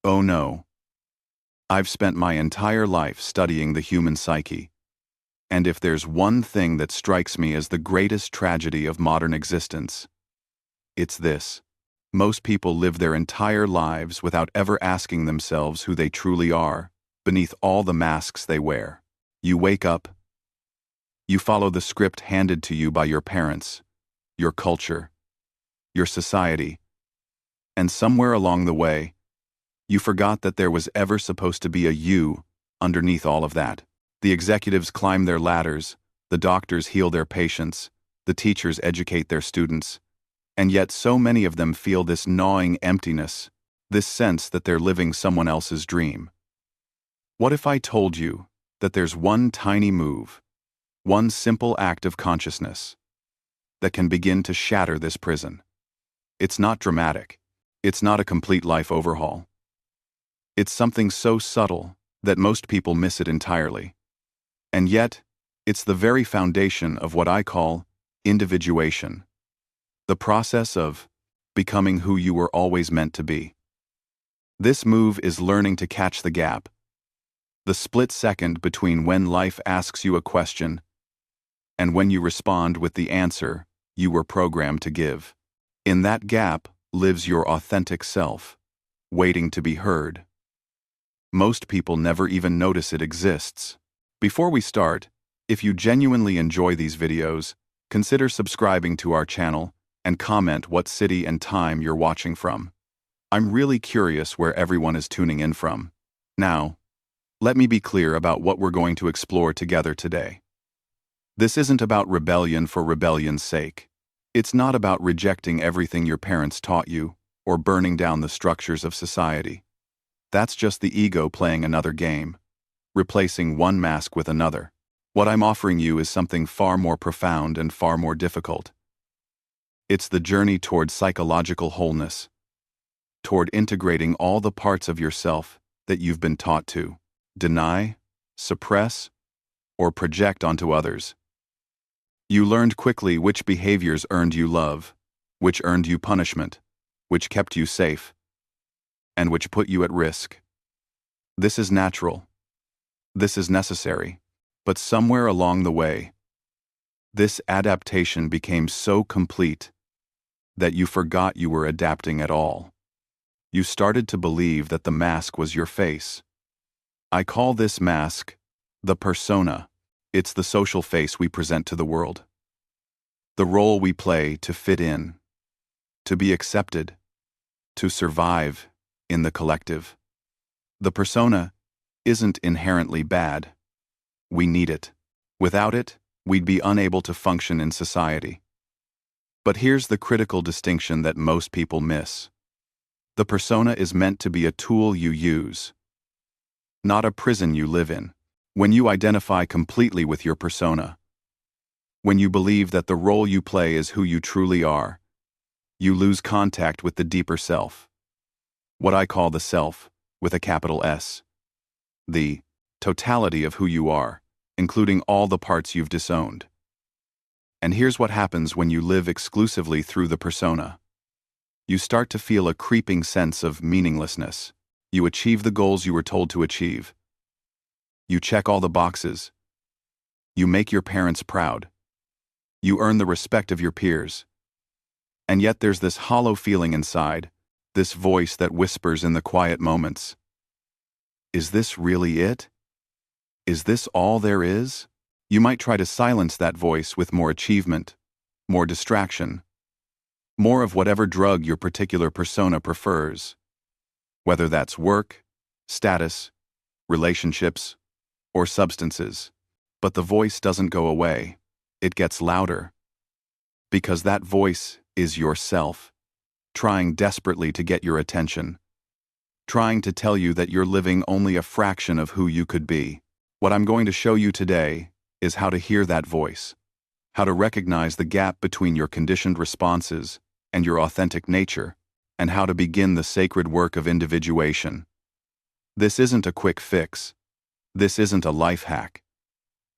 Oh no. I've spent my entire life studying the human psyche, and if there's one thing that strikes me as the greatest tragedy of modern existence, it's this. Most people live their entire lives without ever asking themselves who they truly are, beneath all the masks they wear. You wake up, you follow the script handed to you by your parents, your culture, your society, and somewhere along the way, you forgot that there was ever supposed to be a you underneath all of that. The executives climb their ladders, the doctors heal their patients, the teachers educate their students, and yet so many of them feel this gnawing emptiness, this sense that they're living someone else's dream. What if I told you that there's one tiny move, one simple act of consciousness, that can begin to shatter this prison? It's not dramatic. It's not a complete life overhaul. It's something so subtle that most people miss it entirely. And yet, it's the very foundation of what I call individuation. The process of becoming who you were always meant to be. This move is learning to catch the gap, the split second between when life asks you a question and when you respond with the answer you were programmed to give. In that gap lives your authentic self, waiting to be heard. Most people never even notice it exists. Before we start, if you genuinely enjoy these videos, consider subscribing to our channel and comment what city and time you're watching from. I'm really curious where everyone is tuning in from. Now, let me be clear about what we're going to explore together today. This isn't about rebellion for rebellion's sake. It's not about rejecting everything your parents taught you or burning down the structures of society. That's just the ego playing another game, replacing one mask with another. What I'm offering you is something far more profound and far more difficult. It's the journey toward psychological wholeness, toward integrating all the parts of yourself that you've been taught to deny, suppress, or project onto others. You learned quickly which behaviors earned you love, which earned you punishment, which kept you safe, and which put you at risk. This is natural. This is necessary. But somewhere along the way, this adaptation became so complete that you forgot you were adapting at all. You started to believe that the mask was your face. I call this mask the persona. It's the social face we present to the world. The role we play to fit in, to be accepted, to survive in the collective. The persona isn't inherently bad. We need it. Without it, we'd be unable to function in society. But here's the critical distinction that most people miss. The persona is meant to be a tool you use, not a prison you live in. When you identify completely with your persona, when you believe that the role you play is who you truly are, you lose contact with the deeper self. What I call the self, with a capital S. The totality of who you are, including all the parts you've disowned. And here's what happens when you live exclusively through the persona. You start to feel a creeping sense of meaninglessness. You achieve the goals you were told to achieve. You check all the boxes. You make your parents proud. You earn the respect of your peers. And yet there's this hollow feeling inside, this voice that whispers in the quiet moments. Is this really it? Is this all there is? You might try to silence that voice with more achievement, more distraction, more of whatever drug your particular persona prefers, whether that's work, status, relationships, or substances. But the voice doesn't go away. It gets louder. Because that voice is yourself, trying desperately to get your attention, trying to tell you that you're living only a fraction of who you could be. What I'm going to show you today is how to hear that voice, how to recognize the gap between your conditioned responses and your authentic nature, and how to begin the sacred work of individuation. This isn't a quick fix. This isn't a life hack.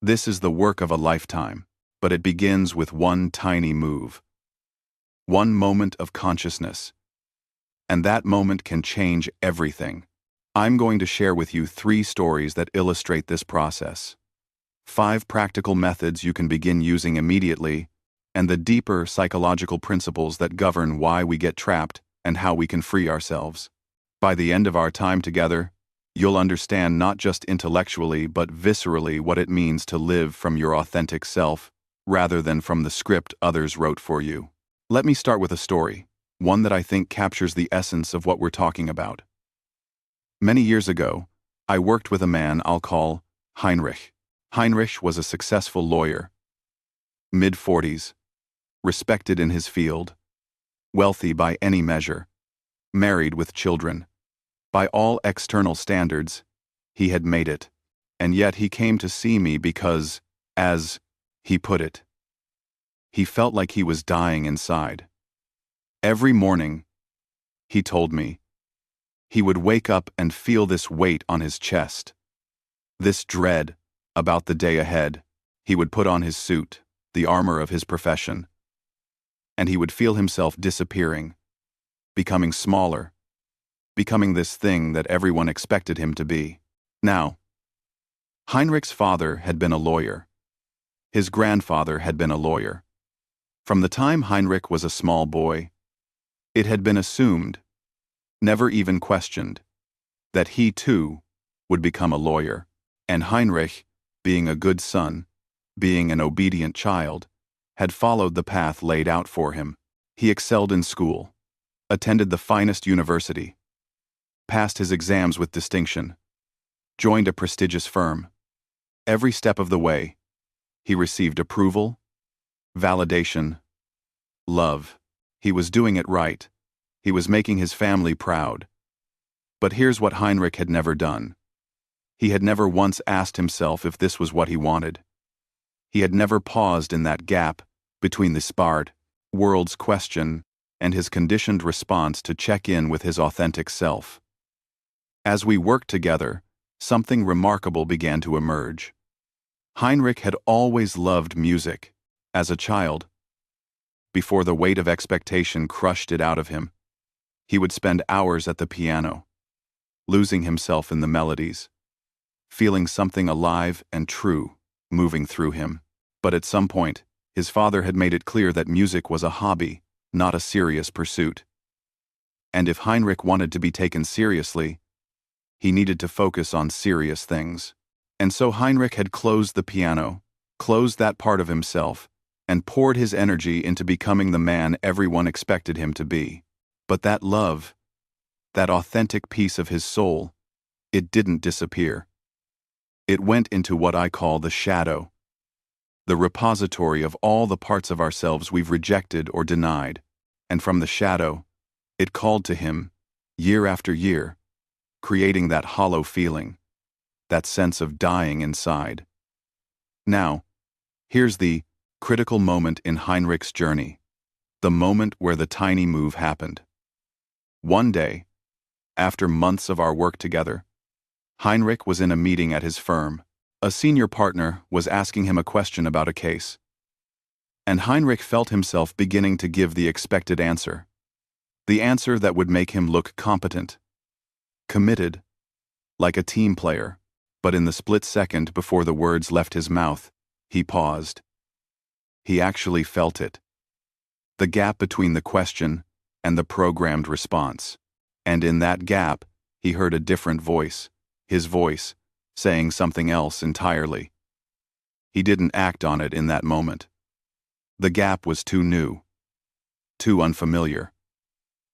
This is the work of a lifetime, but it begins with one tiny move. One moment of consciousness. And that moment can change everything. I'm going to share with you 3 stories that illustrate this process. 5 practical methods you can begin using immediately, and the deeper psychological principles that govern why we get trapped and how we can free ourselves. By the end of our time together, you'll understand not just intellectually but viscerally what it means to live from your authentic self, rather than from the script others wrote for you. Let me start with a story, one that I think captures the essence of what we're talking about. Many years ago, I worked with a man I'll call Heinrich. Heinrich was a successful lawyer, mid-40s, respected in his field, wealthy by any measure, married with children. By all external standards, he had made it, and yet he came to see me because, as he put it, he felt like he was dying inside. Every morning, he told me, he would wake up and feel this weight on his chest, this dread about the day ahead. He would put on his suit, the armor of his profession, and he would feel himself disappearing, becoming smaller, becoming this thing that everyone expected him to be. Now, Heinrich's father had been a lawyer. His grandfather had been a lawyer. From the time Heinrich was a small boy, it had been assumed, never even questioned, that he too would become a lawyer. And Heinrich, being a good son, being an obedient child, had followed the path laid out for him. He excelled in school, attended the finest university, passed his exams with distinction, joined a prestigious firm. Every step of the way, he received approval, validation, love. He was doing it right. He was making his family proud. But here's what Heinrich had never done. He had never once asked himself if this was what he wanted. He had never paused in that gap between the sparred world's question and his conditioned response to check in with his authentic self. As we worked together, something remarkable began to emerge. Heinrich had always loved music, as a child. Before the weight of expectation crushed it out of him, he would spend hours at the piano, losing himself in the melodies, feeling something alive and true moving through him. But at some point, his father had made it clear that music was a hobby, not a serious pursuit. And if Heinrich wanted to be taken seriously, he needed to focus on serious things. And so Heinrich had closed the piano, closed that part of himself, and poured his energy into becoming the man everyone expected him to be. But that love, that authentic piece of his soul, it didn't disappear. It went into what I call the shadow, the repository of all the parts of ourselves we've rejected or denied. And from the shadow, it called to him, year after year, creating that hollow feeling, that sense of dying inside. Now, here's the critical moment in Heinrich's journey, the moment where the tiny move happened. One day, after months of our work together, Heinrich was in a meeting at his firm. A senior partner was asking him a question about a case, and Heinrich felt himself beginning to give the expected answer, the answer that would make him look competent, committed, like a team player. But in the split second before the words left his mouth, he paused. He actually felt it. The gap between the question and the programmed response. And in that gap, he heard a different voice, his voice, saying something else entirely. He didn't act on it in that moment. The gap was too new, too unfamiliar.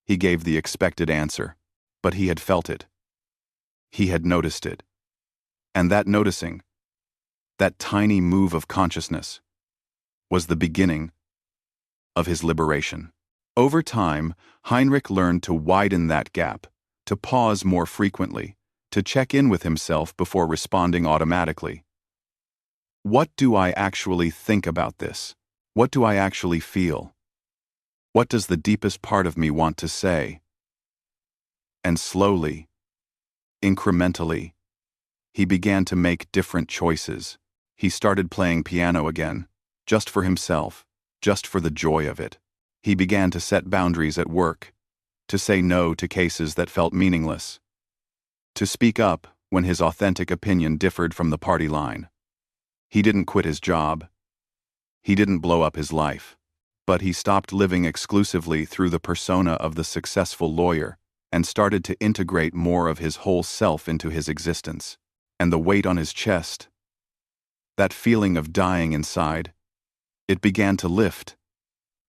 He gave the expected answer, but he had felt it. He had noticed it. And that noticing, that tiny move of consciousness, was the beginning of his liberation. Over time, Heinrich learned to widen that gap, to pause more frequently, to check in with himself before responding automatically. What do I actually think about this? What do I actually feel? What does the deepest part of me want to say? And slowly, incrementally, he began to make different choices. He started playing piano again, just for himself, just for the joy of it. He began to set boundaries at work, to say no to cases that felt meaningless, to speak up when his authentic opinion differed from the party line. He didn't quit his job. He didn't blow up his life. But he stopped living exclusively through the persona of the successful lawyer and started to integrate more of his whole self into his existence. And the weight on his chest, that feeling of dying inside, it began to lift.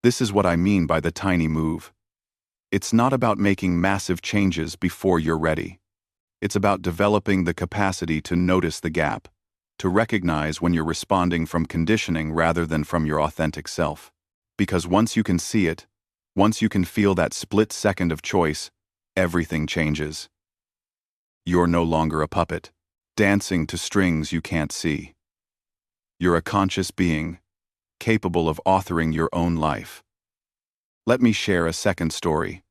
This is what I mean by the tiny move. It's not about making massive changes before you're ready. It's about developing the capacity to notice the gap, to recognize when you're responding from conditioning rather than from your authentic self. Because once you can see it, once you can feel that split second of choice, everything changes. You're no longer a puppet, dancing to strings you can't see. You're a conscious being, capable of authoring your own life. Let me share a second story,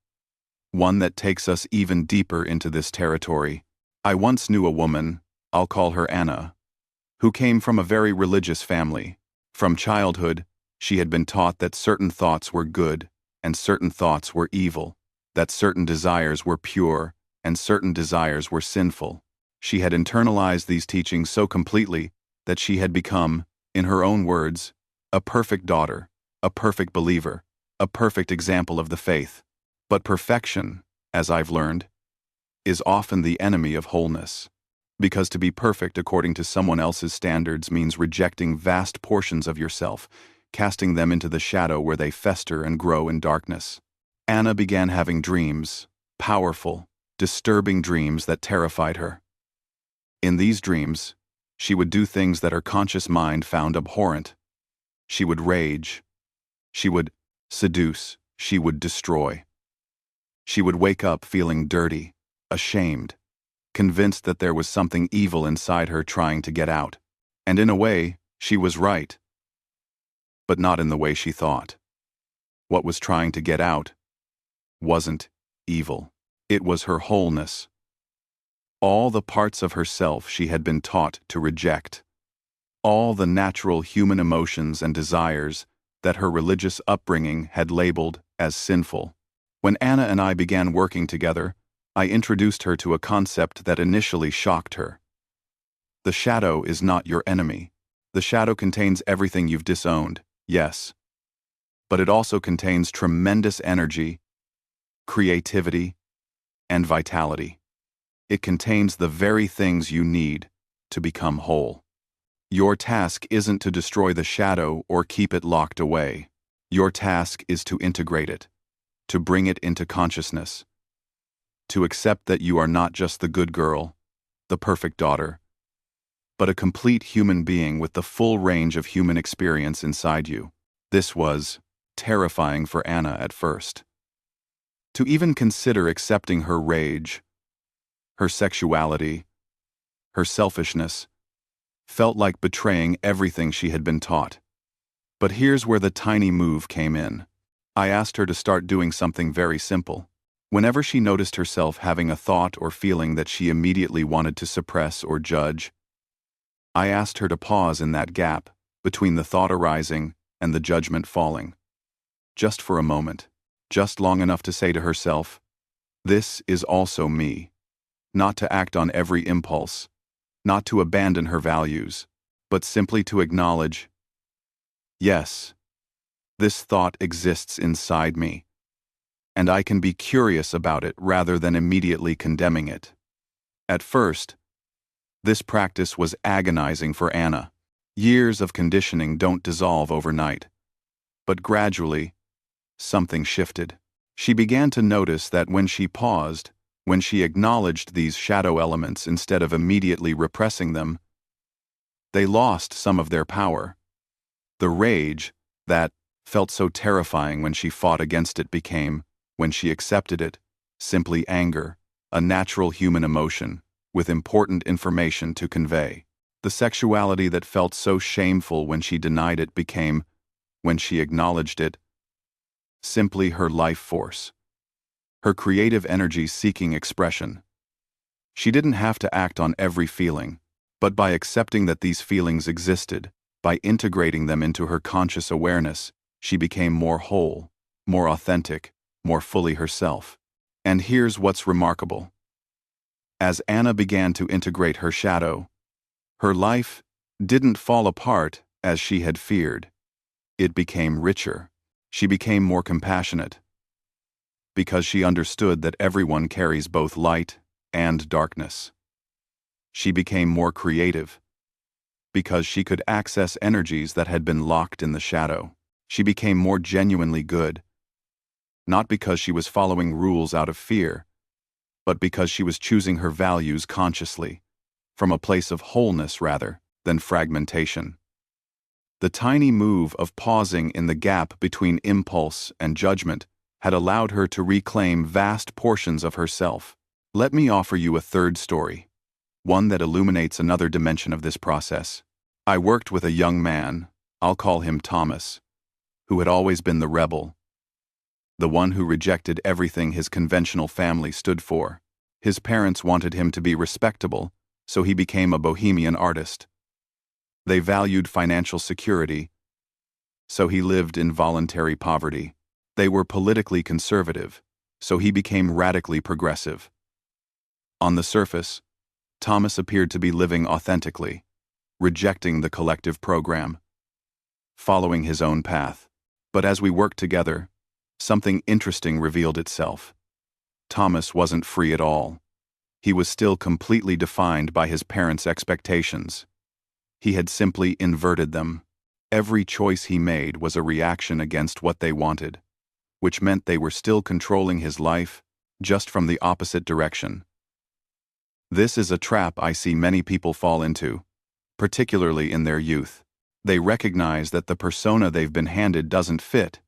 one that takes us even deeper into this territory. I once knew a woman, I'll call her Anna, who came from a very religious family. From childhood, she had been taught that certain thoughts were good and certain thoughts were evil, that certain desires were pure and certain desires were sinful. She had internalized these teachings so completely that she had become, in her own words, a perfect daughter, a perfect believer, a perfect example of the faith. But perfection, as I've learned, is often the enemy of wholeness. Because to be perfect according to someone else's standards means rejecting vast portions of yourself, casting them into the shadow where they fester and grow in darkness. Anna began having dreams, powerful, disturbing dreams that terrified her. In these dreams, she would do things that her conscious mind found abhorrent. She would rage. She would seduce. She would destroy. She would wake up feeling dirty, ashamed, convinced that there was something evil inside her trying to get out. And in a way, she was right. But not in the way she thought. What was trying to get out wasn't evil. It was her wholeness. All the parts of herself she had been taught to reject. All the natural human emotions and desires that her religious upbringing had labeled as sinful. When Anna and I began working together, I introduced her to a concept that initially shocked her. The shadow is not your enemy. The shadow contains everything you've disowned, yes. But it also contains tremendous energy, creativity, and vitality. It contains the very things you need to become whole. Your task isn't to destroy the shadow or keep it locked away. Your task is to integrate it, to bring it into consciousness, to accept that you are not just the good girl, the perfect daughter, but a complete human being with the full range of human experience inside you. This was terrifying for Anna at first. To even consider accepting her rage, her sexuality, her selfishness, felt like betraying everything she had been taught. But here's where the tiny move came in. I asked her to start doing something very simple. Whenever she noticed herself having a thought or feeling that she immediately wanted to suppress or judge, I asked her to pause in that gap between the thought arising and the judgment falling. Just for a moment, just long enough to say to herself, "This is also me." Not to act on every impulse, not to abandon her values, but simply to acknowledge, yes, this thought exists inside me, and I can be curious about it rather than immediately condemning it. At first, this practice was agonizing for Anna. Years of conditioning don't dissolve overnight. But gradually, something shifted. She began to notice that when she paused, when she acknowledged these shadow elements instead of immediately repressing them, they lost some of their power. The rage that felt so terrifying when she fought against it became, when she accepted it, simply anger, a natural human emotion, with important information to convey. The sexuality that felt so shameful when she denied it became, when she acknowledged it, simply her life force. Her creative energy seeking expression. She didn't have to act on every feeling, but by accepting that these feelings existed, by integrating them into her conscious awareness, she became more whole, more authentic, more fully herself. And here's what's remarkable. As Anna began to integrate her shadow, her life didn't fall apart as she had feared. It became richer. She became more compassionate, because she understood that everyone carries both light and darkness. She became more creative, because she could access energies that had been locked in the shadow. She became more genuinely good, not because she was following rules out of fear, but because she was choosing her values consciously, from a place of wholeness rather than fragmentation. The tiny move of pausing in the gap between impulse and judgment had allowed her to reclaim vast portions of herself. Let me offer you a third story, one that illuminates another dimension of this process. I worked with a young man, I'll call him Thomas, who had always been the rebel, the one who rejected everything his conventional family stood for. His parents wanted him to be respectable, so he became a bohemian artist. They valued financial security, so he lived in voluntary poverty. They were politically conservative, so he became radically progressive. On the surface, Thomas appeared to be living authentically, rejecting the collective program, following his own path. But as we worked together, something interesting revealed itself. Thomas wasn't free at all. He was still completely defined by his parents' expectations. He had simply inverted them. Every choice he made was a reaction against what they wanted, which meant they were still controlling his life, just from the opposite direction. This is a trap I see many people fall into, particularly in their youth. They recognize that the persona they've been handed doesn't fit,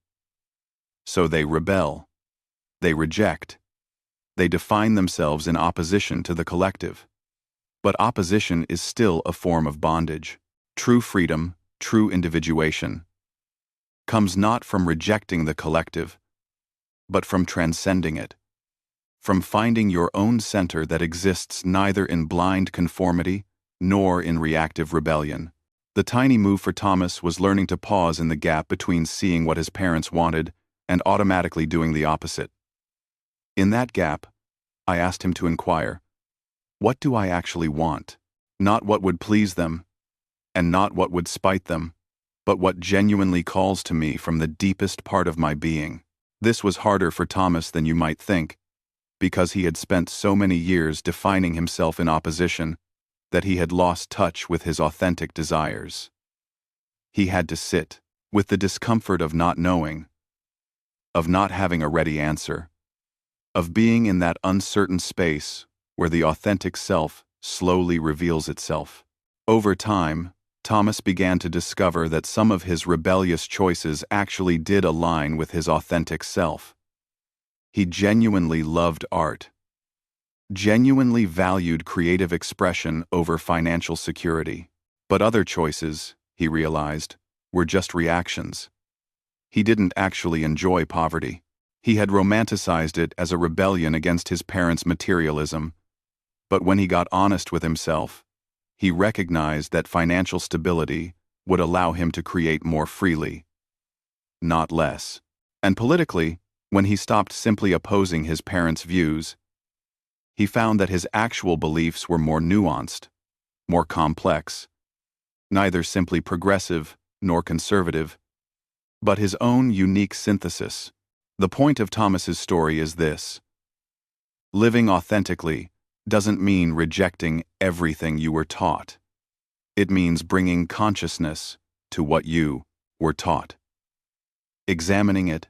so they rebel. They reject. They define themselves in opposition to the collective. But opposition is still a form of bondage. True freedom, true individuation, comes not from rejecting the collective, but from transcending it, from finding your own center that exists neither in blind conformity nor in reactive rebellion. The tiny move for Thomas was learning to pause in the gap between seeing what his parents wanted and automatically doing the opposite. In that gap, I asked him to inquire, what do I actually want? Not what would please them, and not what would spite them, but what genuinely calls to me from the deepest part of my being. This was harder for Thomas than you might think, because he had spent so many years defining himself in opposition that he had lost touch with his authentic desires. He had to sit with the discomfort of not knowing, of not having a ready answer, of being in that uncertain space where the authentic self slowly reveals itself. Over time, Thomas began to discover that some of his rebellious choices actually did align with his authentic self. He genuinely loved art, genuinely valued creative expression over financial security. But other choices, he realized, were just reactions. He didn't actually enjoy poverty. He had romanticized it as a rebellion against his parents' materialism. But when he got honest with himself, he recognized that financial stability would allow him to create more freely, not less. And politically, when he stopped simply opposing his parents' views, he found that his actual beliefs were more nuanced, more complex, neither simply progressive nor conservative, but his own unique synthesis. The point of Thomas's story is this: living authentically doesn't mean rejecting everything you were taught. It means bringing consciousness to what you were taught, examining it,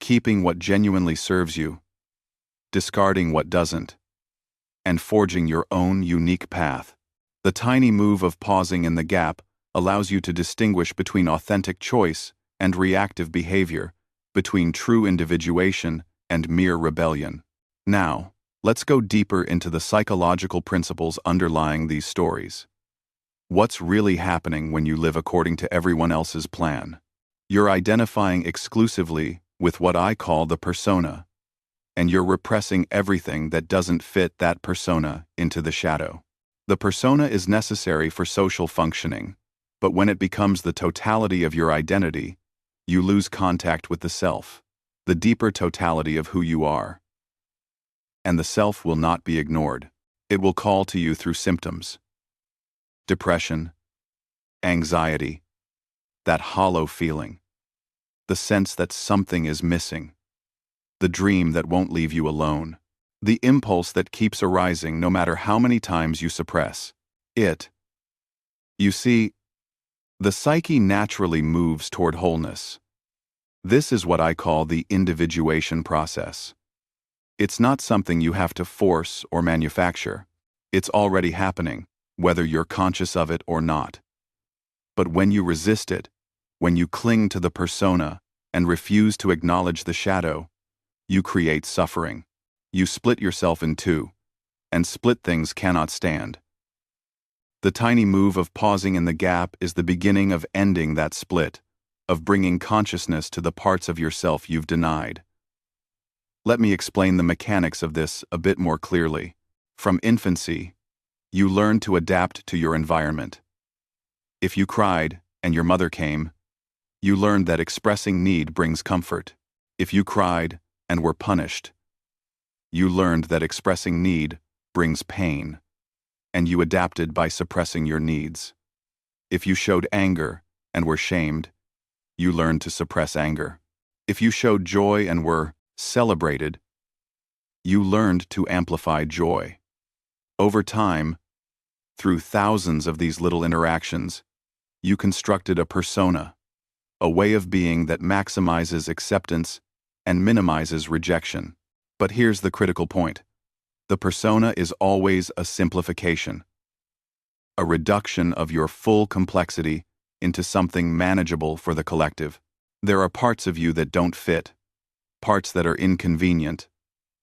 keeping what genuinely serves you, discarding what doesn't, and forging your own unique path. The tiny move of pausing in the gap allows you to distinguish between authentic choice and reactive behavior, between true individuation and mere rebellion. Now, let's go deeper into the psychological principles underlying these stories. What's really happening when you live according to everyone else's plan? You're identifying exclusively with what I call the persona, and you're repressing everything that doesn't fit that persona into the shadow. The persona is necessary for social functioning, but when it becomes the totality of your identity, you lose contact with the self, the deeper totality of who you are. And the self will not be ignored. It will call to you through symptoms: depression, anxiety, that hollow feeling, the sense that something is missing, the dream that won't leave you alone, the impulse that keeps arising no matter how many times you suppress it. You see, the psyche naturally moves toward wholeness. This is what I call the individuation process. It's not something you have to force or manufacture. It's already happening, whether you're conscious of it or not. But when you resist it, when you cling to the persona and refuse to acknowledge the shadow, you create suffering. You split yourself in two, and split things cannot stand. The tiny move of pausing in the gap is the beginning of ending that split, of bringing consciousness to the parts of yourself you've denied. Let me explain the mechanics of this a bit more clearly. From infancy, you learn to adapt to your environment. If you cried and your mother came, you learned that expressing need brings comfort. If you cried and were punished, you learned that expressing need brings pain, and you adapted by suppressing your needs. If you showed anger and were shamed, you learned to suppress anger. If you showed joy and were celebrated, you learned to amplify joy. Over time, through thousands of these little interactions, you constructed a persona, a way of being that maximizes acceptance and minimizes rejection. But here's the critical point. The persona is always a simplification, a reduction of your full complexity into something manageable for the collective. There are parts of you that don't fit, parts that are inconvenient,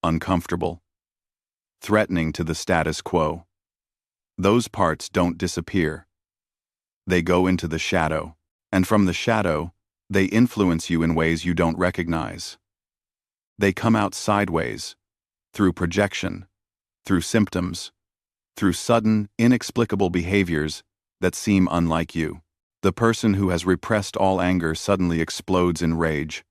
uncomfortable, threatening to the status quo. Those parts don't disappear. They go into the shadow, and from the shadow, they influence you in ways you don't recognize. They come out sideways, through projection, through symptoms, through sudden, inexplicable behaviors that seem unlike you. The person who has repressed all anger suddenly explodes in rage.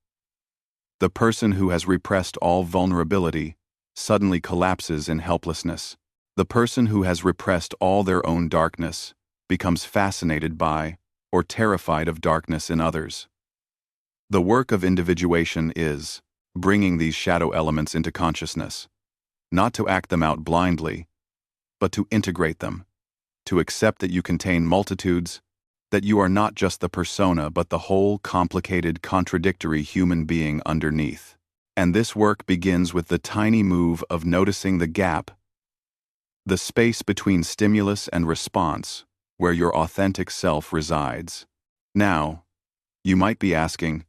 The person who has repressed all vulnerability suddenly collapses in helplessness. The person who has repressed all their own darkness becomes fascinated by or terrified of darkness in others. The work of individuation is bringing these shadow elements into consciousness, not to act them out blindly, but to integrate them, to accept that you contain multitudes, that you are not just the persona but the whole complicated, contradictory human being underneath. And this work begins with the tiny move of noticing the gap, the space between stimulus and response, where your authentic self resides. Now, you might be asking,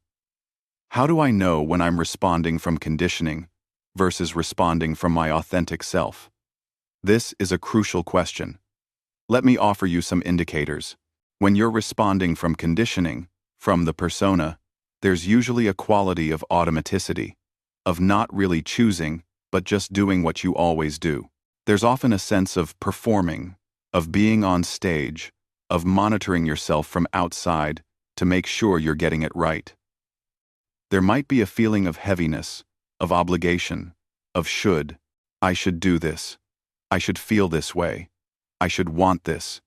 how do I know when I'm responding from conditioning versus responding from my authentic self? This is a crucial question. Let me offer you some indicators. When you're responding from conditioning, from the persona, there's usually a quality of automaticity, of not really choosing, but just doing what you always do. There's often a sense of performing, of being on stage, of monitoring yourself from outside to make sure you're getting it right. There might be a feeling of heaviness, of obligation, of should. I should do this. I should feel this way. I should want this.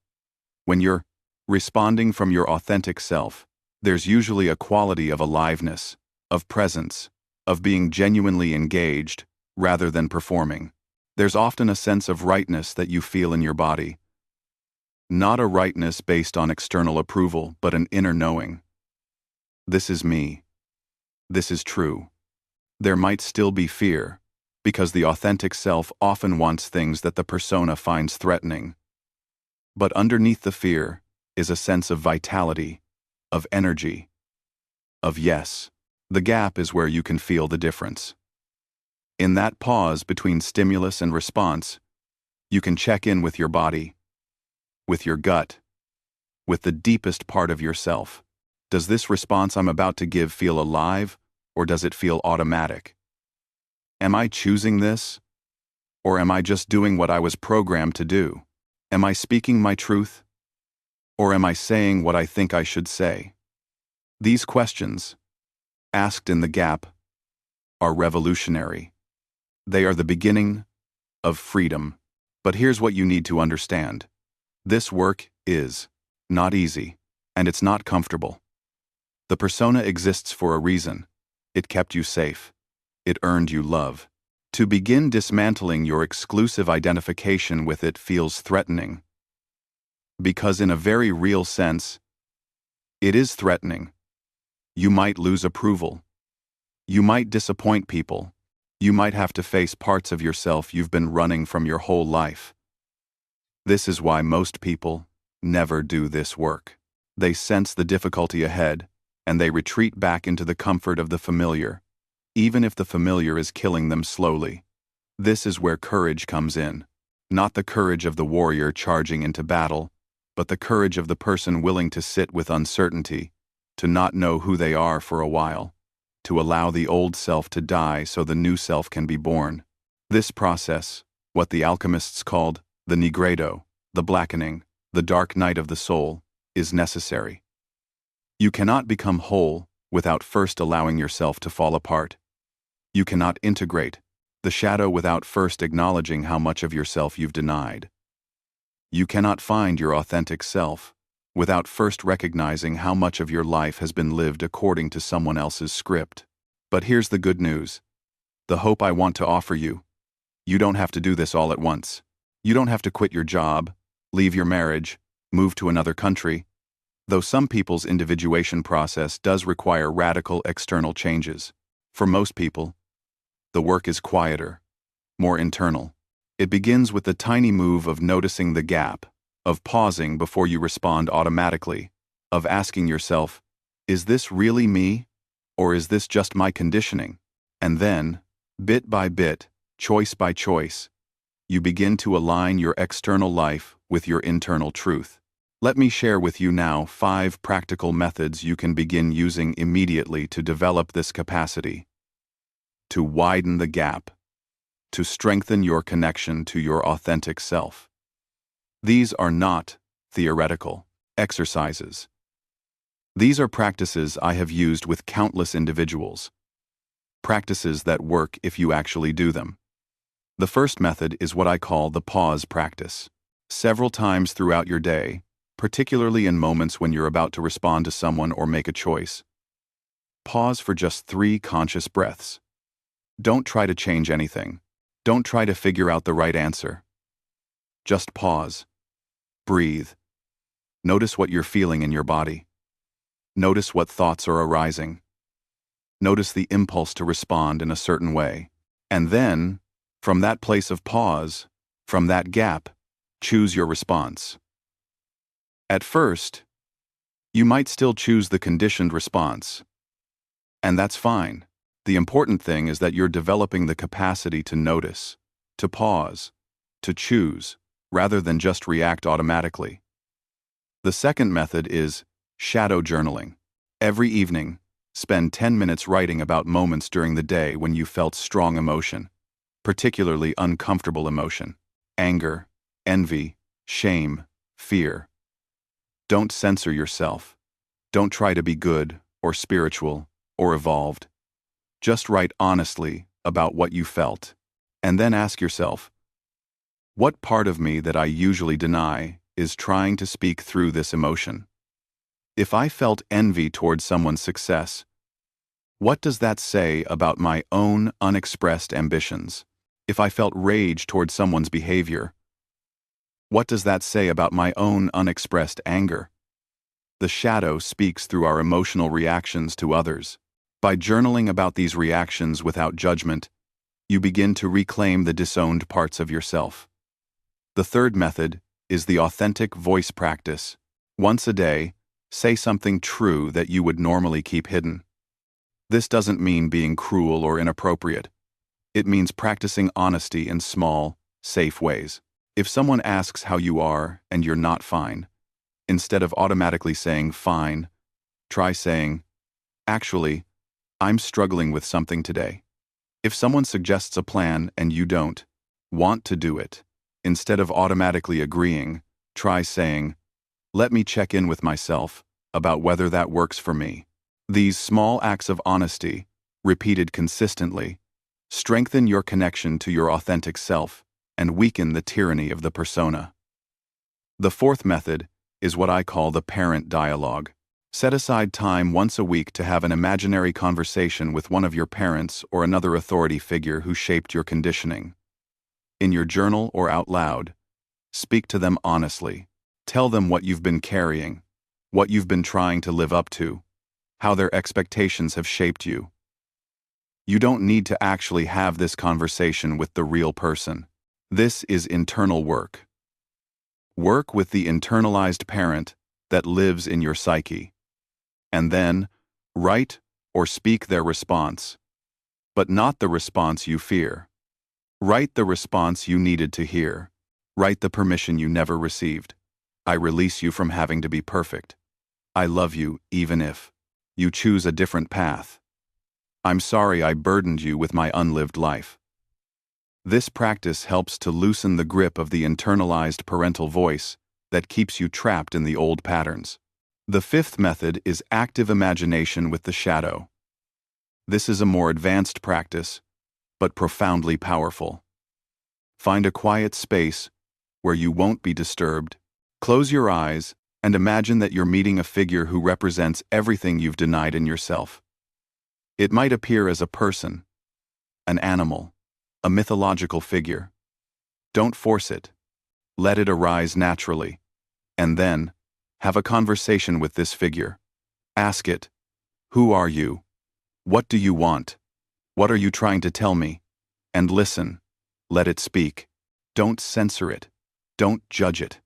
When you're responding from your authentic self, there's usually a quality of aliveness, of presence, of being genuinely engaged rather than performing. There's often a sense of rightness that you feel in your body. Not a rightness based on external approval, but an inner knowing. This is me. This is true. There might still be fear, because the authentic self often wants things that the persona finds threatening. But underneath the fear is a sense of vitality, of energy, of yes. The gap is where you can feel the difference. In that pause between stimulus and response, you can check in with your body, with your gut, with the deepest part of yourself. Does this response I'm about to give feel alive, or does it feel automatic? Am I choosing this, or am I just doing what I was programmed to do? Am I speaking my truth, or am I saying what I think I should say? These questions, asked in the gap, are revolutionary. They are the beginning of freedom. But here's what you need to understand. This work is not easy, and it's not comfortable. The persona exists for a reason. It kept you safe. It earned you love. To begin dismantling your exclusive identification with it feels threatening. Because in a very real sense, it is threatening. You might lose approval. You might disappoint people. You might have to face parts of yourself you've been running from your whole life. This is why most people never do this work. They sense the difficulty ahead, and they retreat back into the comfort of the familiar, even if the familiar is killing them slowly. This is where courage comes in. Not the courage of the warrior charging into battle, but the courage of the person willing to sit with uncertainty, to not know who they are for a while, to allow the old self to die so the new self can be born. This process, what the alchemists called the nigredo, the blackening, the dark night of the soul, is necessary. You cannot become whole without first allowing yourself to fall apart. You cannot integrate the shadow without first acknowledging how much of yourself you've denied. You cannot find your authentic self without first recognizing how much of your life has been lived according to someone else's script. But here's the good news. The hope I want to offer you. You don't have to do this all at once. You don't have to quit your job, leave your marriage, move to another country. Though some people's individuation process does require radical external changes, for most people, the work is quieter, more internal. It begins with the tiny move of noticing the gap, of pausing before you respond automatically, of asking yourself, is this really me, or is this just my conditioning? And then, bit by bit, choice by choice, you begin to align your external life with your internal truth. Let me share with you now 5 practical methods you can begin using immediately to develop this capacity, to widen the gap, to strengthen your connection to your authentic self. These are not theoretical exercises. These are practices I have used with countless individuals. Practices that work if you actually do them. The first method is what I call the pause practice. Several times throughout your day, particularly in moments when you're about to respond to someone or make a choice, pause for just 3 conscious breaths. Don't try to change anything. Don't try to figure out the right answer. Just pause. Breathe. Notice what you're feeling in your body. Notice what thoughts are arising. Notice the impulse to respond in a certain way. And then, from that place of pause, from that gap, choose your response. At first, you might still choose the conditioned response. And that's fine. The important thing is that you're developing the capacity to notice, to pause, to choose, rather than just react automatically. The second method is shadow journaling. Every evening, spend 10 minutes writing about moments during the day when you felt strong emotion, particularly uncomfortable emotion, anger, envy, shame, fear. Don't censor yourself. Don't try to be good or spiritual or evolved. Just write honestly about what you felt, and then ask yourself, what part of me that I usually deny is trying to speak through this emotion? If I felt envy towards someone's success, what does that say about my own unexpressed ambitions? If I felt rage towards someone's behavior, what does that say about my own unexpressed anger? The shadow speaks through our emotional reactions to others. By journaling about these reactions without judgment, you begin to reclaim the disowned parts of yourself. The third method is the authentic voice practice. Once a day, say something true that you would normally keep hidden. This doesn't mean being cruel or inappropriate. It means practicing honesty in small, safe ways. If someone asks how you are and you're not fine, instead of automatically saying fine, try saying, actually, I'm struggling with something today. If someone suggests a plan and you don't want to do it, instead of automatically agreeing, try saying, let me check in with myself about whether that works for me. These small acts of honesty, repeated consistently, strengthen your connection to your authentic self and weaken the tyranny of the persona. The fourth method is what I call the parent dialogue. Set aside time once a week to have an imaginary conversation with one of your parents or another authority figure who shaped your conditioning. In your journal or out loud, speak to them honestly. Tell them what you've been carrying, what you've been trying to live up to, how their expectations have shaped you. You don't need to actually have this conversation with the real person. This is internal work. Work with the internalized parent that lives in your psyche. And then, write or speak their response. But not the response you fear. Write the response you needed to hear. Write the permission you never received. I release you from having to be perfect. I love you even if you choose a different path. I'm sorry I burdened you with my unlived life. This practice helps to loosen the grip of the internalized parental voice that keeps you trapped in the old patterns. The fifth method is active imagination with the shadow. This is a more advanced practice, but profoundly powerful. Find a quiet space where you won't be disturbed. Close your eyes and imagine that you're meeting a figure who represents everything you've denied in yourself. It might appear as a person, an animal, a mythological figure. Don't force it. Let it arise naturally. And then, have a conversation with this figure. Ask it, who are you? What do you want? What are you trying to tell me? And listen. Let it speak. Don't censor it. Don't judge it.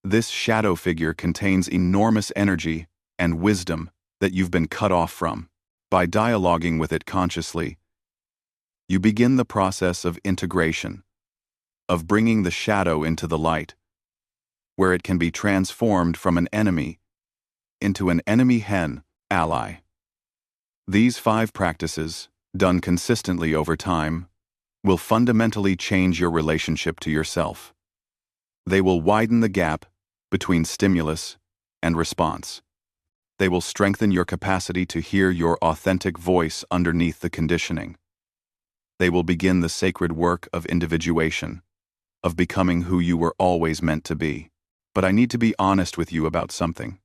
This shadow figure contains enormous energy and wisdom that you've been cut off from. By dialoguing with it consciously, you begin the process of integration, of bringing the shadow into the light, where it can be transformed from an enemy into an enemy hen ally. These 5 practices, done consistently over time, will fundamentally change your relationship to yourself. They will widen the gap between stimulus and response. They will strengthen your capacity to hear your authentic voice underneath the conditioning. They will begin the sacred work of individuation, of becoming who you were always meant to be. But I need to be honest with you about something.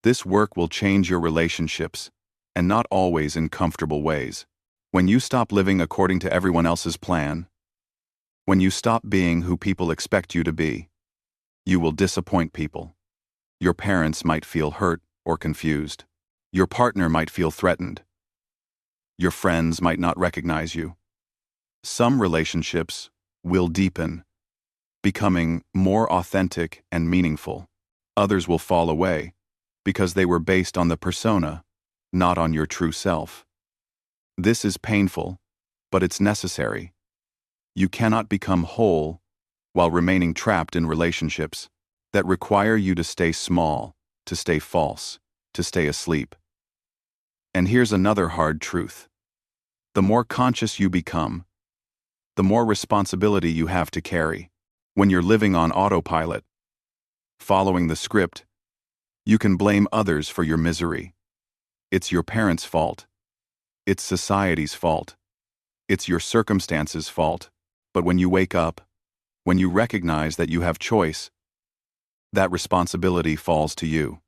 This work will change your relationships, and not always in comfortable ways. When you stop living according to everyone else's plan, when you stop being who people expect you to be, you will disappoint people. Your parents might feel hurt or confused. Your partner might feel threatened. Your friends might not recognize you. Some relationships will deepen, becoming more authentic and meaningful. Others will fall away because they were based on the persona, not on your true self. This is painful, but it's necessary. You cannot become whole while remaining trapped in relationships that require you to stay small, to stay false, to stay asleep. And here's another hard truth. The more conscious you become, the more responsibility you have to carry. When you're living on autopilot, following the script, you can blame others for your misery. It's your parents' fault. It's society's fault. It's your circumstances' fault. But when you wake up, when you recognize that you have choice, that responsibility falls to you.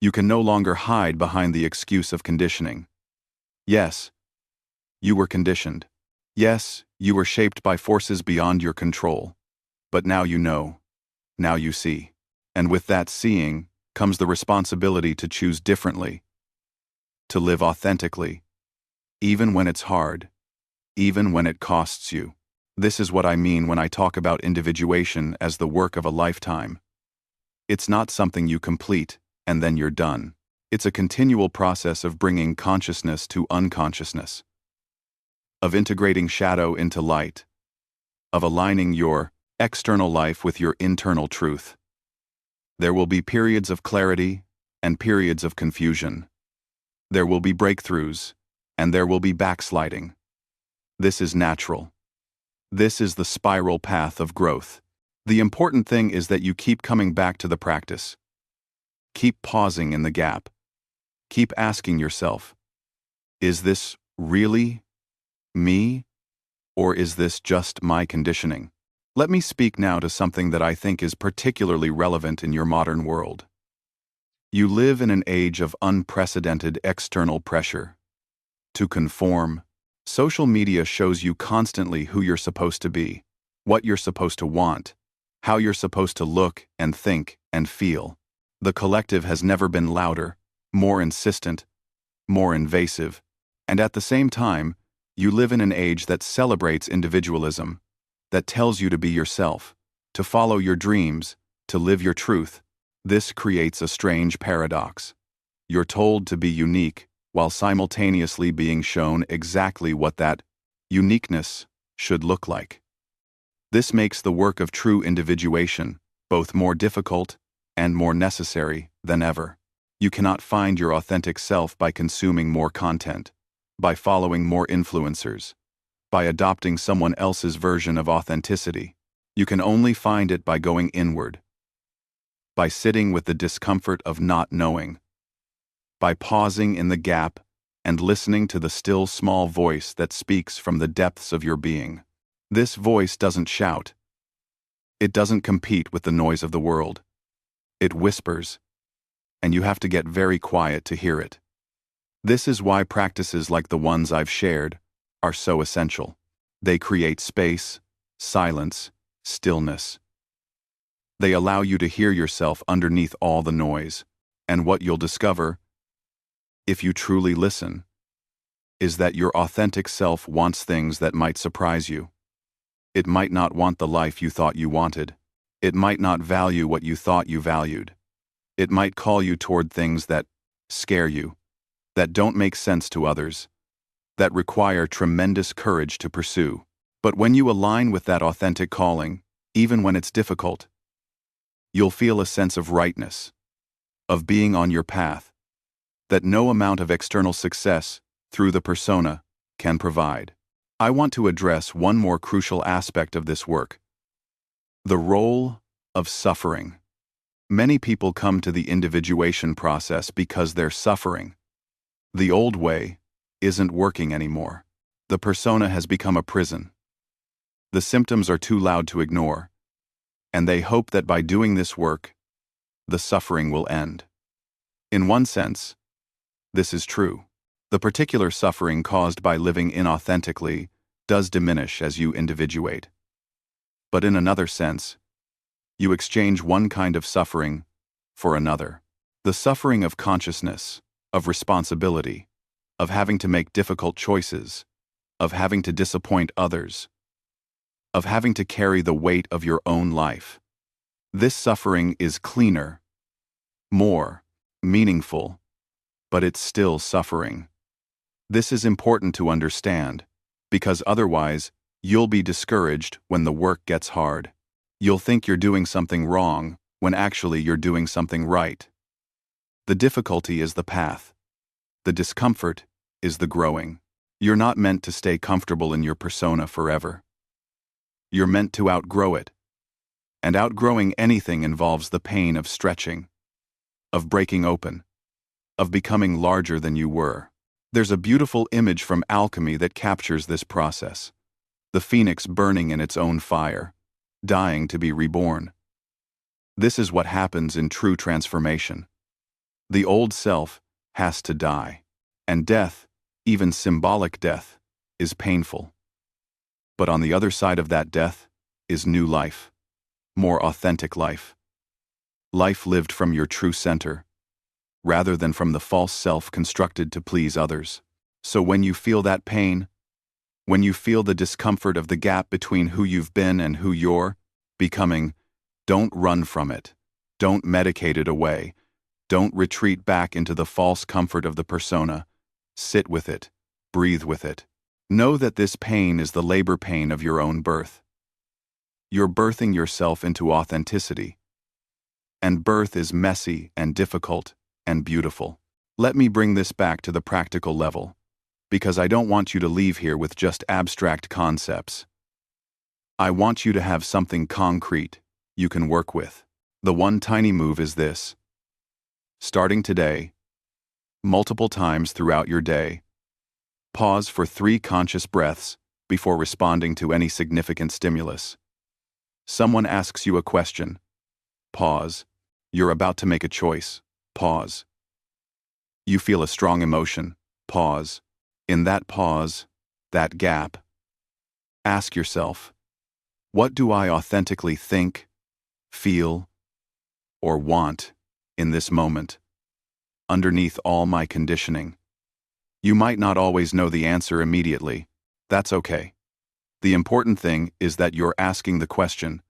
You can no longer hide behind the excuse of conditioning. Yes, you were conditioned. Yes, you were shaped by forces beyond your control. But now you know. Now you see. And with that seeing comes the responsibility to choose differently, to live authentically, even when it's hard, even when it costs you. This is what I mean when I talk about individuation as the work of a lifetime. It's not something you complete and then you're done. It's a continual process of bringing consciousness to unconsciousness, of integrating shadow into light, of aligning your external life with your internal truth. There will be periods of clarity and periods of confusion. There will be breakthroughs and there will be backsliding. This is natural. This is the spiral path of growth. The important thing is that you keep coming back to the practice. Keep pausing in the gap. Keep asking yourself, is this really me, or is this just my conditioning? Let me speak now to something that I think is particularly relevant in your modern world. You live in an age of unprecedented external pressure. To conform, social media shows you constantly who you're supposed to be, what you're supposed to want, how you're supposed to look and think and feel. The collective has never been louder, more insistent, more invasive, and at the same time, you live in an age that celebrates individualism, that tells you to be yourself, to follow your dreams, to live your truth. This creates a strange paradox. You're told to be unique, while simultaneously being shown exactly what that uniqueness should look like. This makes the work of true individuation both more difficult and more necessary than ever. You cannot find your authentic self by consuming more content, by following more influencers, by adopting someone else's version of authenticity. You can only find it by going inward, by sitting with the discomfort of not knowing, by pausing in the gap and listening to the still small voice that speaks from the depths of your being. This voice doesn't shout. It doesn't compete with the noise of the world. It whispers, and you have to get very quiet to hear it. This is why practices like the ones I've shared are so essential. They create space, silence, stillness. They allow you to hear yourself underneath all the noise, and what you'll discover, if you truly listen, is that your authentic self wants things that might surprise you. It might not want the life you thought you wanted. It might not value what you thought you valued. It might call you toward things that scare you, that don't make sense to others, that require tremendous courage to pursue. But when you align with that authentic calling, even when it's difficult, you'll feel a sense of rightness, of being on your path, that no amount of external success through the persona can provide. I want to address one more crucial aspect of this work: the role of suffering. Many people come to the individuation process because they're suffering. The old way isn't working anymore. The persona has become a prison. The symptoms are too loud to ignore, and they hope that by doing this work, the suffering will end. In one sense, this is true. The particular suffering caused by living inauthentically does diminish as you individuate. But in another sense, you exchange one kind of suffering for another. The suffering of consciousness, of responsibility, of having to make difficult choices, of having to disappoint others, of having to carry the weight of your own life. This suffering is cleaner, more meaningful, but it's still suffering. This is important to understand, because otherwise, you'll be discouraged when the work gets hard. You'll think you're doing something wrong when actually you're doing something right. The difficulty is the path. The discomfort is the growing. You're not meant to stay comfortable in your persona forever. You're meant to outgrow it. And outgrowing anything involves the pain of stretching, of breaking open, of becoming larger than you were. There's a beautiful image from alchemy that captures this process: the phoenix burning in its own fire, dying to be reborn. This is what happens in true transformation. The old self has to die, and death, even symbolic death, is painful. But on the other side of that death is new life, more authentic life. Life lived from your true center, rather than from the false self constructed to please others. So when you feel that pain, when you feel the discomfort of the gap between who you've been and who you're becoming, don't run from it. Don't medicate it away. Don't retreat back into the false comfort of the persona. Sit with it. Breathe with it. Know that this pain is the labor pain of your own birth. You're birthing yourself into authenticity. And birth is messy and difficult and beautiful. Let me bring this back to the practical level, because I don't want you to leave here with just abstract concepts. I want you to have something concrete you can work with. The one tiny move is this: starting today, multiple times throughout your day, pause for 3 conscious breaths before responding to any significant stimulus. Someone asks you a question. Pause. You're about to make a choice. Pause. You feel a strong emotion. Pause. In that pause, that gap, ask yourself, what do I authentically think, feel, or want in this moment, underneath all my conditioning? You might not always know the answer immediately. That's okay. The important thing is that you're asking the question,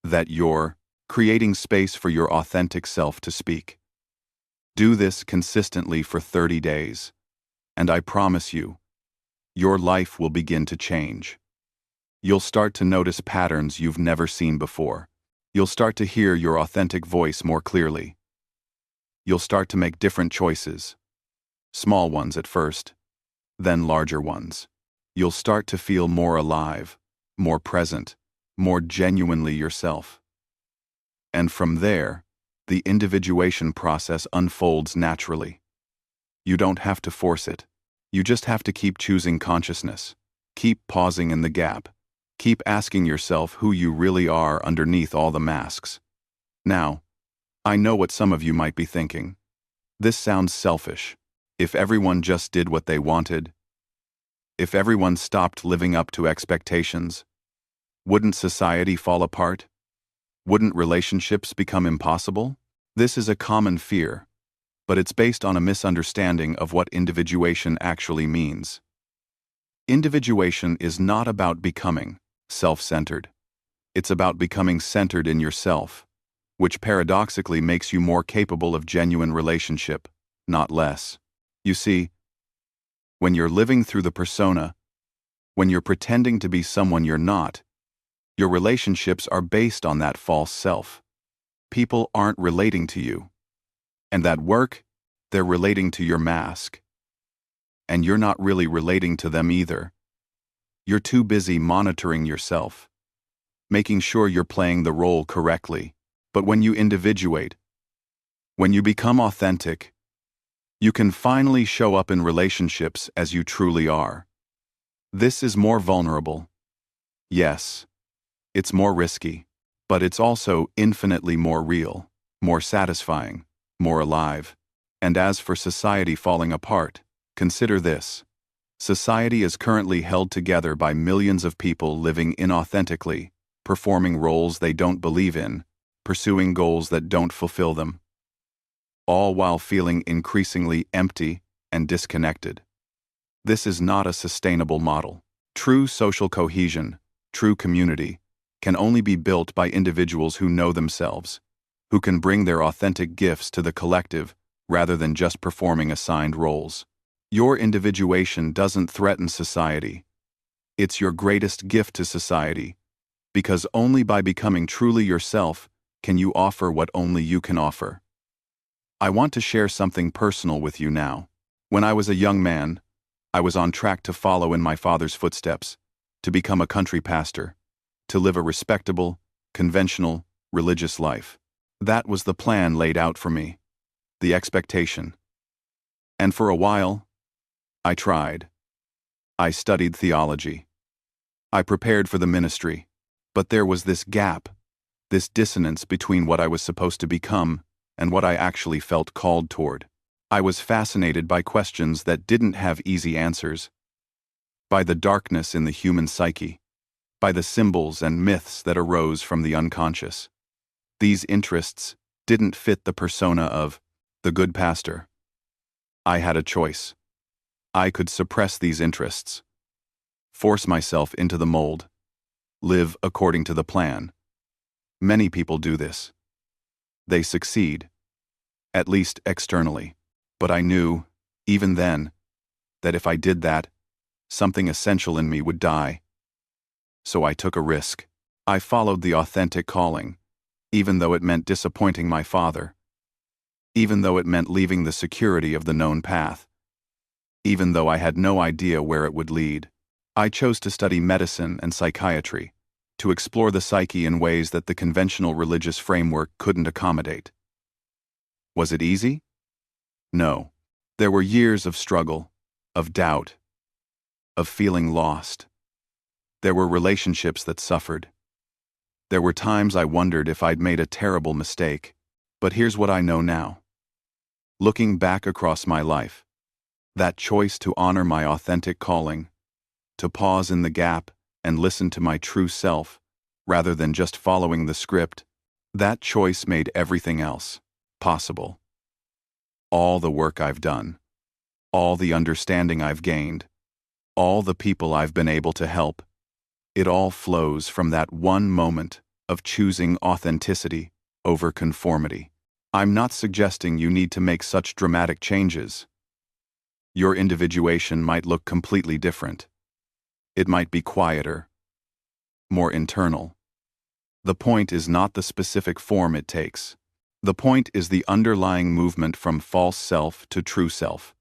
that you're creating space for your authentic self to speak. Do this consistently for 30 days, and I promise you, your life will begin to change. You'll start to notice patterns you've never seen before. You'll start to hear your authentic voice more clearly. You'll start to make different choices, small ones at first, then larger ones. You'll start to feel more alive, more present, more genuinely yourself. And from there, the individuation process unfolds naturally. You don't have to force it. You just have to keep choosing consciousness. Keep pausing in the gap. Keep asking yourself who you really are underneath all the masks. Now, I know what some of you might be thinking. This sounds selfish. If everyone just did what they wanted, if everyone stopped living up to expectations, wouldn't society fall apart? Wouldn't relationships become impossible? This is a common fear, but it's based on a misunderstanding of what individuation actually means. Individuation is not about becoming self-centered. It's about becoming centered in yourself, which paradoxically makes you more capable of genuine relationship, not less. You see, when you're living through the persona, when you're pretending to be someone you're not, your relationships are based on that false self. People aren't relating to you. And at work, they're relating to your mask. And you're not really relating to them either. You're too busy monitoring yourself, making sure you're playing the role correctly. But when you individuate, when you become authentic, you can finally show up in relationships as you truly are. This is more vulnerable. Yes, it's more risky, but it's also infinitely more real, more satisfying, more alive. And as for society falling apart, consider this. Society is currently held together by millions of people living inauthentically, performing roles they don't believe in, pursuing goals that don't fulfill them, all while feeling increasingly empty and disconnected. This is not a sustainable model. True social cohesion, true community, can only be built by individuals who know themselves, who can bring their authentic gifts to the collective rather than just performing assigned roles. Your individuation doesn't threaten society. It's your greatest gift to society, because only by becoming truly yourself can you offer what only you can offer. I want to share something personal with you now. When I was a young man, I was on track to follow in my father's footsteps, to become a country pastor, to live a respectable, conventional, religious life. That was the plan laid out for me, the expectation. And for a while, I tried. I studied theology. I prepared for the ministry, but there was this gap, this dissonance between what I was supposed to become and what I actually felt called toward. I was fascinated by questions that didn't have easy answers, by the darkness in the human psyche, by the symbols and myths that arose from the unconscious. These interests didn't fit the persona of the good pastor. I had a choice. I could suppress these interests, force myself into the mold, live according to the plan. Many people do this. They succeed, at least externally. But I knew, even then, that if I did that, something essential in me would die. So I took a risk. I followed the authentic calling, even though it meant disappointing my father, even though it meant leaving the security of the known path, even though I had no idea where it would lead. I chose to study medicine and psychiatry, to explore the psyche in ways that the conventional religious framework couldn't accommodate. Was it easy? No. There were years of struggle, of doubt, of feeling lost. There were relationships that suffered. There were times I wondered if I'd made a terrible mistake, but here's what I know now. Looking back across my life, that choice to honor my authentic calling, to pause in the gap and listen to my true self, rather than just following the script, that choice made everything else possible. All the work I've done, all the understanding I've gained, all the people I've been able to help, it all flows from that one moment of choosing authenticity over conformity. I'm not suggesting you need to make such dramatic changes. Your individuation might look completely different. It might be quieter, more internal. The point is not the specific form it takes. The point is the underlying movement from false self to true self,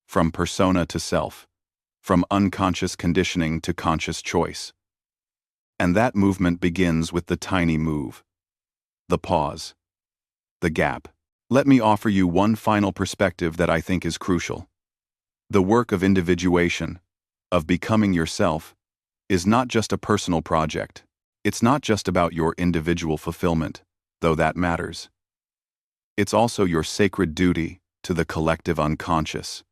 from persona to self, from unconscious conditioning to conscious choice. And that movement begins with the tiny move, the pause, the gap. Let me offer you one final perspective that I think is crucial. The work of individuation, of becoming yourself, is not just a personal project. It's not just about your individual fulfillment, though that matters. It's also your sacred duty to the collective unconscious,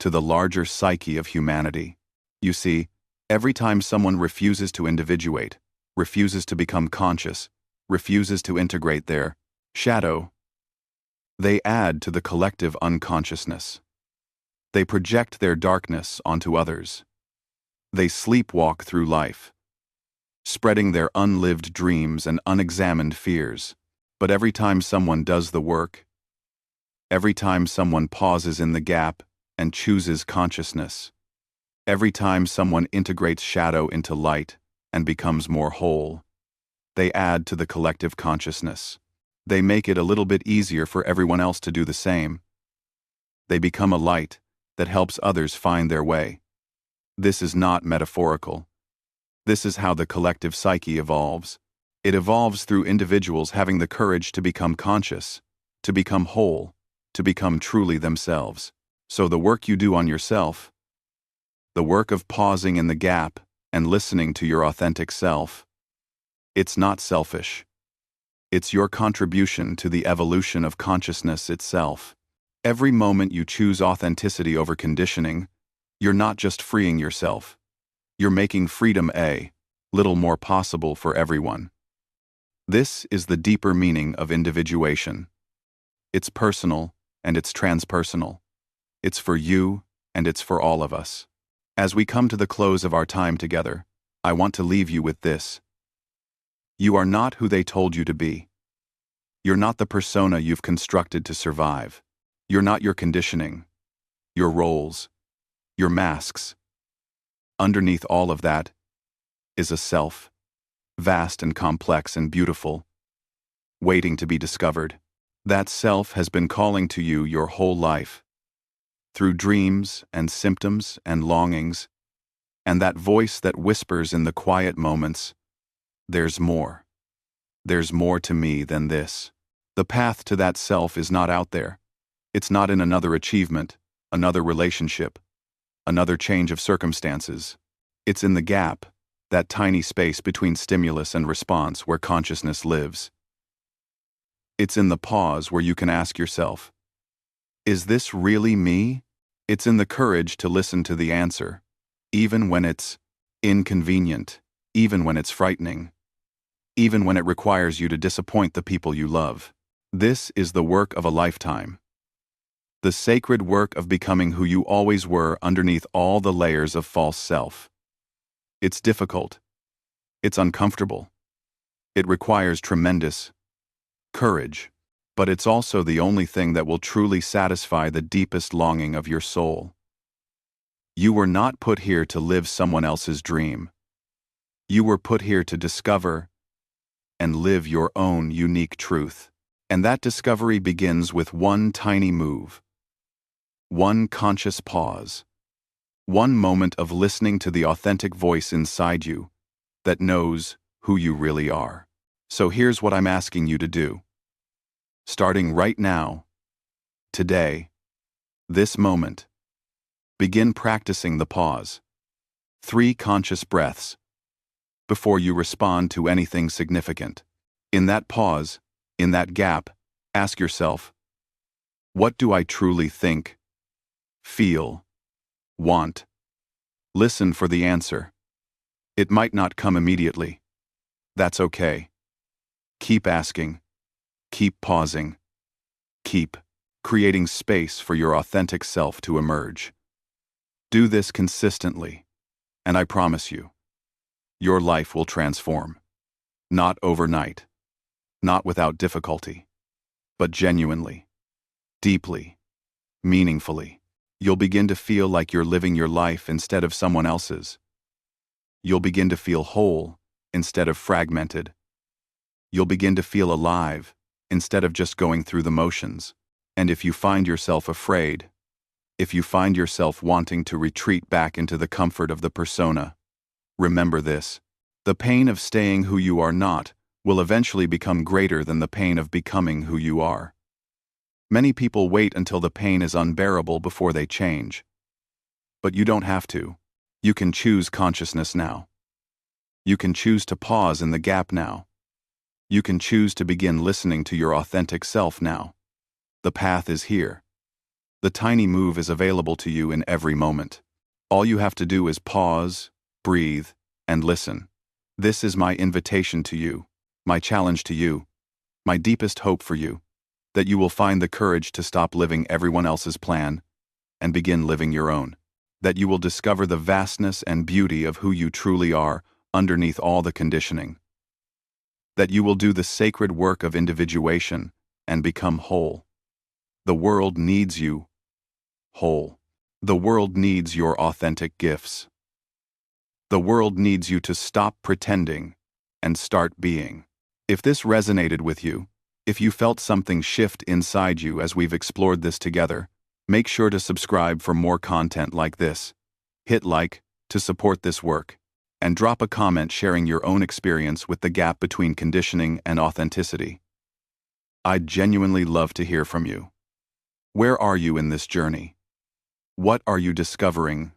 to the larger psyche of humanity. You see, every time someone refuses to individuate, refuses to become conscious, refuses to integrate their shadow, they add to the collective unconsciousness. They project their darkness onto others. They sleepwalk through life, spreading their unlived dreams and unexamined fears. But every time someone does the work, every time someone pauses in the gap and chooses consciousness, every time someone integrates shadow into light and becomes more whole, they add to the collective consciousness. They make it a little bit easier for everyone else to do the same. They become a light that helps others find their way. This is not metaphorical. This is how the collective psyche evolves. It evolves through individuals having the courage to become conscious, to become whole, to become truly themselves. So the work you do on yourself, the work of pausing in the gap and listening to your authentic self, it's not selfish. It's your contribution to the evolution of consciousness itself. Every moment you choose authenticity over conditioning, you're not just freeing yourself. You're making freedom a little more possible for everyone. This is the deeper meaning of individuation. It's personal and it's transpersonal. It's for you and it's for all of us. As we come to the close of our time together, I want to leave you with this. You are not who they told you to be. You're not the persona you've constructed to survive. You're not your conditioning, your roles, your masks. Underneath all of that is a self, vast and complex and beautiful, waiting to be discovered. That self has been calling to you your whole life, through dreams and symptoms and longings, and that voice that whispers in the quiet moments, there's more. There's more to me than this. The path to that self is not out there. It's not in another achievement, another relationship, another change of circumstances. It's in the gap, that tiny space between stimulus and response where consciousness lives. It's in the pause where you can ask yourself, is this really me? It's in the courage to listen to the answer, even when it's inconvenient, even when it's frightening, even when it requires you to disappoint the people you love. This is the work of a lifetime. The sacred work of becoming who you always were underneath all the layers of false self. It's difficult. It's uncomfortable. It requires tremendous courage, but it's also the only thing that will truly satisfy the deepest longing of your soul. You were not put here to live someone else's dream. You were put here to discover and live your own unique truth. And that discovery begins with one tiny move, one conscious pause, one moment of listening to the authentic voice inside you that knows who you really are. So here's what I'm asking you to do. Starting right now, today, this moment, begin practicing the pause. 3 conscious breaths. before you respond to anything significant. In that pause, in that gap, ask yourself, what do I truly think, feel, want? Listen for the answer. It might not come immediately. That's okay. Keep asking. Keep pausing. Keep creating space for your authentic self to emerge. Do this consistently, and I promise you, your life will transform. Not overnight, not without difficulty, but genuinely, deeply, meaningfully. You'll begin to feel like you're living your life instead of someone else's. You'll begin to feel whole instead of fragmented. You'll begin to feel alive instead of just going through the motions. And if you find yourself afraid, if you find yourself wanting to retreat back into the comfort of the persona, remember this: the pain of staying who you are not will eventually become greater than the pain of becoming who you are. Many people wait until the pain is unbearable before they change. But you don't have to. You can choose consciousness now. You can choose to pause in the gap now. You can choose to begin listening to your authentic self now. The path is here. The tiny move is available to you in every moment. All you have to do is pause, breathe, and listen. This is my invitation to you, my challenge to you, my deepest hope for you, that you will find the courage to stop living everyone else's plan and begin living your own. That you will discover the vastness and beauty of who you truly are underneath all the conditioning. That you will do the sacred work of individuation and become whole. The world needs you whole. The world needs your authentic gifts. The world needs you to stop pretending and start being. If this resonated with you, if you felt something shift inside you as we've explored this together, make sure to subscribe for more content like this. Hit like to support this work, and drop a comment sharing your own experience with the gap between conditioning and authenticity. I'd genuinely love to hear from you. Where are you in this journey? What are you discovering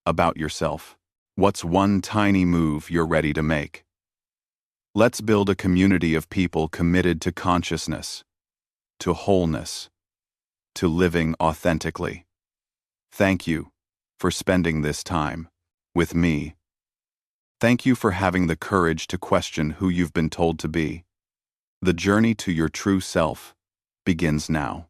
about yourself? What's one tiny move you're ready to make? Let's build a community of people committed to consciousness, to wholeness, to living authentically. Thank you for spending this time with me. Thank you for having the courage to question who you've been told to be. The journey to your true self begins now.